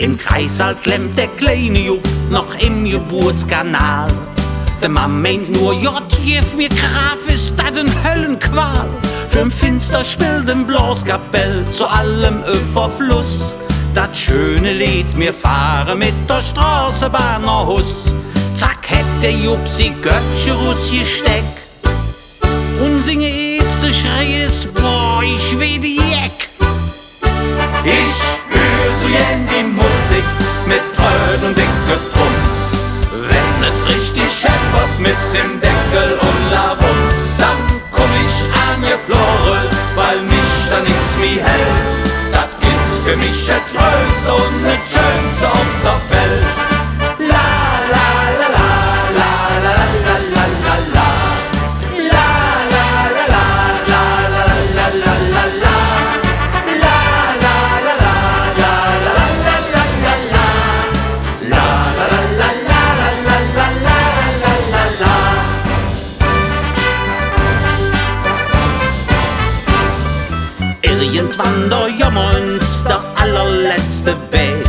Im Kreissaal klemmt der kleine Jupp noch im Geburtskanal. De Mam meint nur, Jott, gif mir Graf, ist dat en Höllenqual. Für'n Finster spielt im Blaskapell zu allem Öfferfluss. Dat schöne Lied, mir fahren mit der Straßenbahn nach Hus. Zack, hätt der Jupp sie Göttche rausgesteckt und singe erste Schreie ist, boah, ich weh die Jeck. Ich hör so jen die Musik mit Tröd und dicke Drum. Wenn et richtig scheppert mit dem Deckel und Lavum, dann komm ich an ihr Flore, weil mich da nix mehr hält. Das ist für mich das Größte und das Schönste auf der Welt. La la la la la la la la la la. La la la la la la la la la la. La la la la la la la la la la. La la la la la la la la la. Irgendwann der Jammerns, der allerletzte Weg.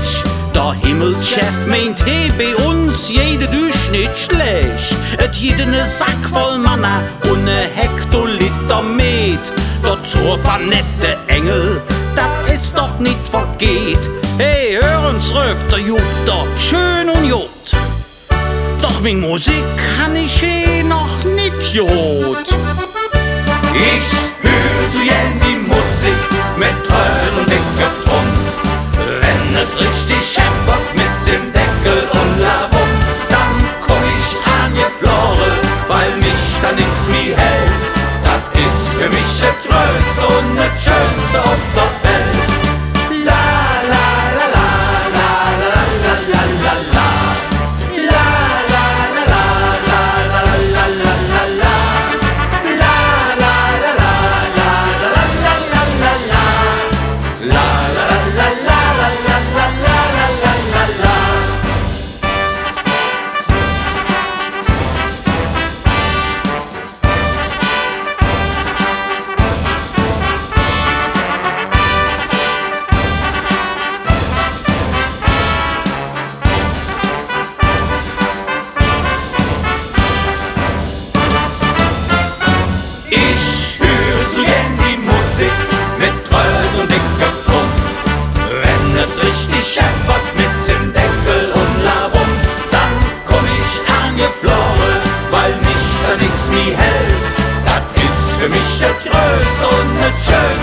Der Himmelschef meint, hey, bei uns jede Durchschnitt schlecht. Et jeden Sack voll Manna und ne Hektoliter Met. Der Zorpanette Engel, das ist doch nicht vergeht. Hey, hören's, ruft der Jupter, schön und gut. Doch min Musik kann ich noch nicht gehört. Ich hör so jen die Musik mit Tröd und dicke Drum. Wenn et richtig scheppert mit dem Deckel und Lavum, dann komm ich an ihr Flore, weil mich da nix mehr hält. Das ist für mich das Größte und das Schönste auf der Welt. La la la la la la la la la la. La la la la la la la la la la. La la la la la la la la la la la. La la la la la la la la la la la. Ich hör so jen die Musik mit Tröd und dicke Drum. Wenn et richtig scheppert mit dem Deckel und Lavum, dann komm ich an ihr Flore, weil mich da nix mehr hält. Das ist für mich das Größte und das Schönste